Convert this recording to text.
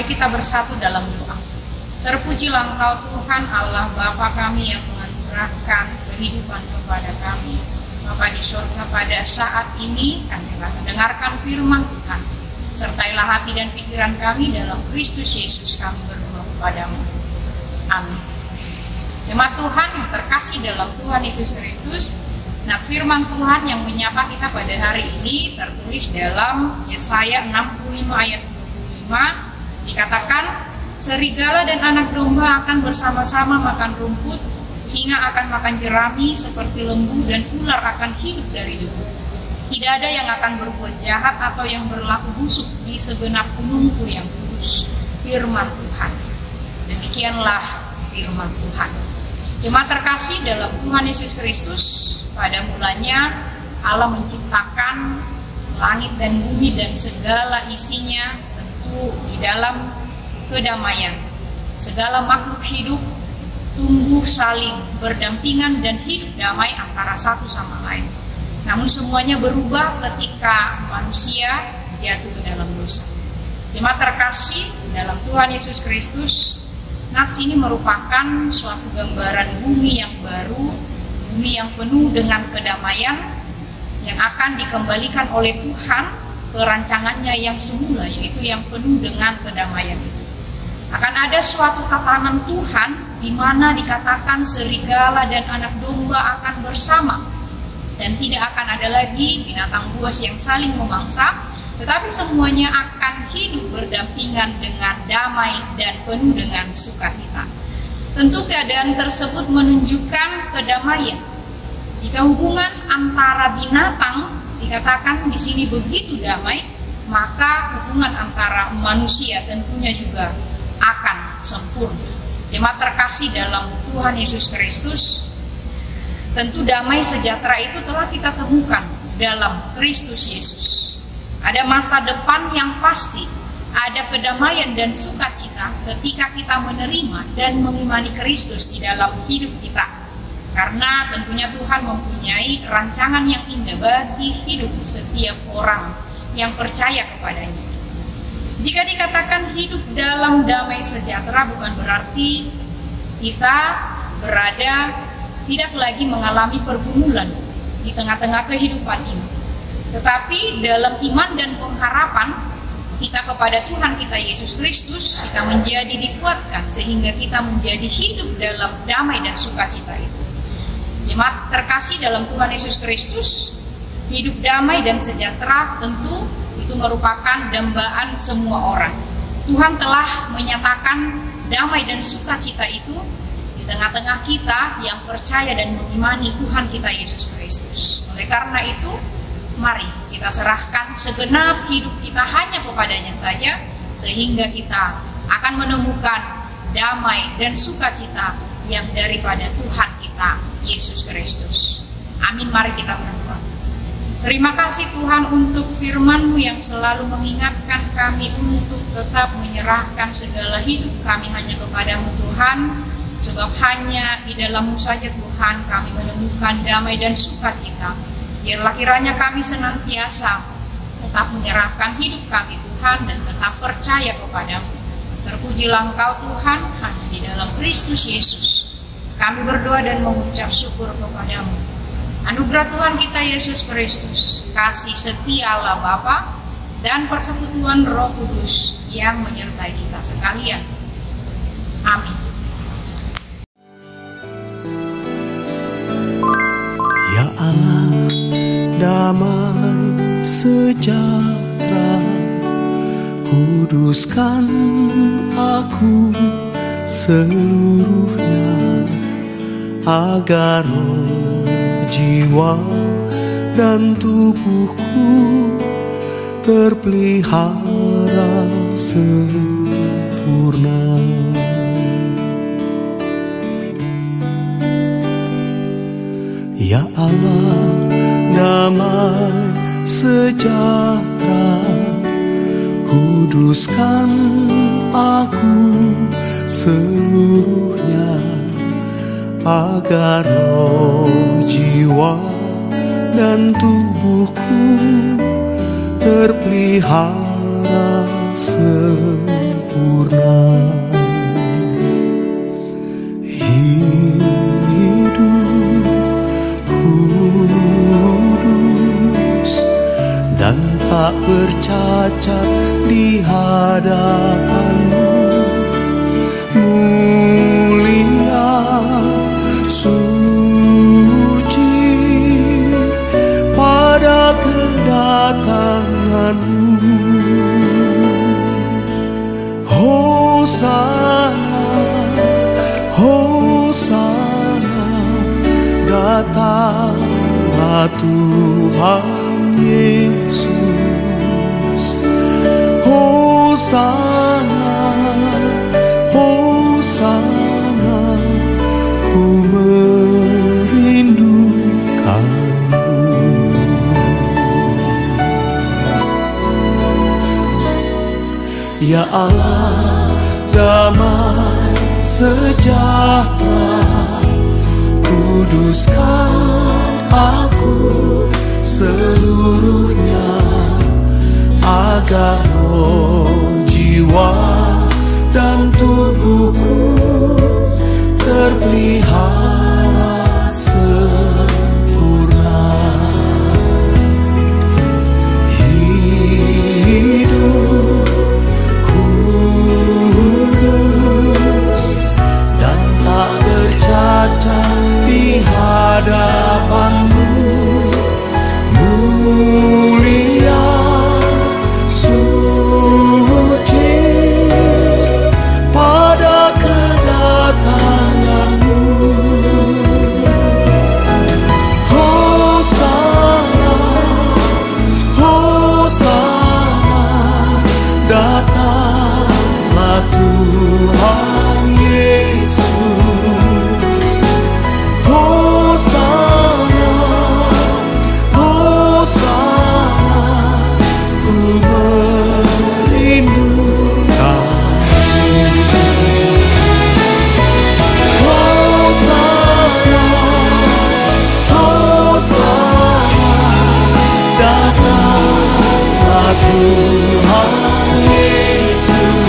kita bersatu dalam doa. Terpujilah Engkau Tuhan Allah Bapa kami yang menganugerahkan kehidupan kepada kami. Bapa di surga, pada saat ini kami telah mendengarkan firman Tuhan. Sertailah hati dan pikiran kami dalam Kristus Yesus, kami berdoa kepadamu. Amin. Jemaat Tuhan yang terkasih dalam Tuhan Yesus Kristus, nah firman Tuhan yang menyapa kita pada hari ini tertulis dalam Yesaya 65 ayat 25, dikatakan, serigala dan anak domba akan bersama-sama makan rumput, singa akan makan jerami seperti lembu, dan ular akan hidup dari debu. Tidak ada yang akan berbuat jahat atau yang berlaku busuk di segenap gunungku yang kudus. Firman Tuhan. Demikianlah firman Tuhan. Jemaat terkasih dalam Tuhan Yesus Kristus, pada mulanya Allah menciptakan langit dan bumi dan segala isinya, tentu di dalam kedamaian. Segala makhluk hidup tumbuh saling berdampingan dan hidup damai antara satu sama lain. Namun semuanya berubah ketika manusia jatuh ke dalam dosa. Jemaat terkasih dalam Tuhan Yesus Kristus, nats ini merupakan suatu gambaran bumi yang baru, bumi yang penuh dengan kedamaian, yang akan dikembalikan oleh Tuhan ke rancangannya yang semula, yaitu yang penuh dengan kedamaian. Akan ada suatu tatanan Tuhan di mana dikatakan serigala dan anak domba akan bersama, dan tidak akan ada lagi binatang buas yang saling memangsa, tetapi semuanya akan hidup berdampingan dengan damai dan penuh dengan sukacita. Tentu keadaan tersebut menunjukkan kedamaian. Jika hubungan antara binatang dikatakan di sini begitu damai, maka hubungan antara manusia tentunya juga akan sempurna. Jemaat terkasih dalam Tuhan Yesus Kristus, tentu damai sejahtera itu telah kita temukan dalam Kristus Yesus. Ada masa depan yang pasti, ada kedamaian dan sukacita ketika kita menerima dan mengimani Kristus di dalam hidup kita. Karena tentunya Tuhan mempunyai rancangan yang indah bagi hidup setiap orang yang percaya kepadanya. Jika dikatakan hidup dalam damai sejahtera, bukan berarti kita berada tidak lagi mengalami pergumulan di tengah-tengah kehidupan ini. Tetapi dalam iman dan pengharapan kita kepada Tuhan kita Yesus Kristus, kita menjadi dikuatkan sehingga kita menjadi hidup dalam damai dan sukacita itu. Jemaat terkasih dalam Tuhan Yesus Kristus, hidup damai dan sejahtera tentu itu merupakan dambaan semua orang. Tuhan telah menyatakan damai dan sukacita itu di tengah-tengah kita yang percaya dan mengimani Tuhan kita Yesus Kristus. Oleh karena itu, mari kita serahkan segenap hidup kita hanya kepadanya saja, sehingga kita akan menemukan damai dan sukacita yang daripada Tuhan kita Yesus Kristus. Amin. Mari kita berdoa. Terima kasih Tuhan untuk firman-Mu yang selalu mengingatkan kami untuk tetap menyerahkan segala hidup kami hanya kepada-Mu Tuhan, sebab hanya di dalam-Mu saja Tuhan kami menemukan damai dan sukacita. Biarlah kiranya kami senantiasa tetap menyerahkan hidup kami Tuhan dan tetap percaya kepada-Mu. Terpujilah Engkau Tuhan, hanya di dalam Kristus Yesus kami berdoa dan mengucap syukur kepada-Mu. Anugerah Tuhan kita Yesus Kristus, kasih setia Allah Bapa, dan persekutuan Roh Kudus yang menyertai kita sekalian. Amin. Ya Allah, damai sejahtera, kuduskan aku seluruhnya, agar roh, jiwa, dan tubuhku terpelihara sempurna. Ya Allah, damai sejahtera, kuduskan aku seluruhnya, agar roh, jiwa, dan tubuhku terpelihara sempurna. sempurna. Hidup kudus dan tak bercacat di hadapan-Mu, mulia suci pada kedatangan-Mu. Hosana, Hosana, datanglah Tuhan Yesus. Hosana, Hosana, ku merindukan-Mu. Ya Allah, damai sejahtera, kuduskan aku seluruhnya, agar roh, jiwa, dan tubuhku terpelihara sempurna. Hidup kudus dan tak bercacat di hadapan-Mu, mulia suci pada kedatangan-Mu. Hosana, Hosana, datanglah Tuhan Yesus. Hosana, Hosana, ku merindukan-Mu. Hosana, Hosana, datanglah Tuhan Yesus.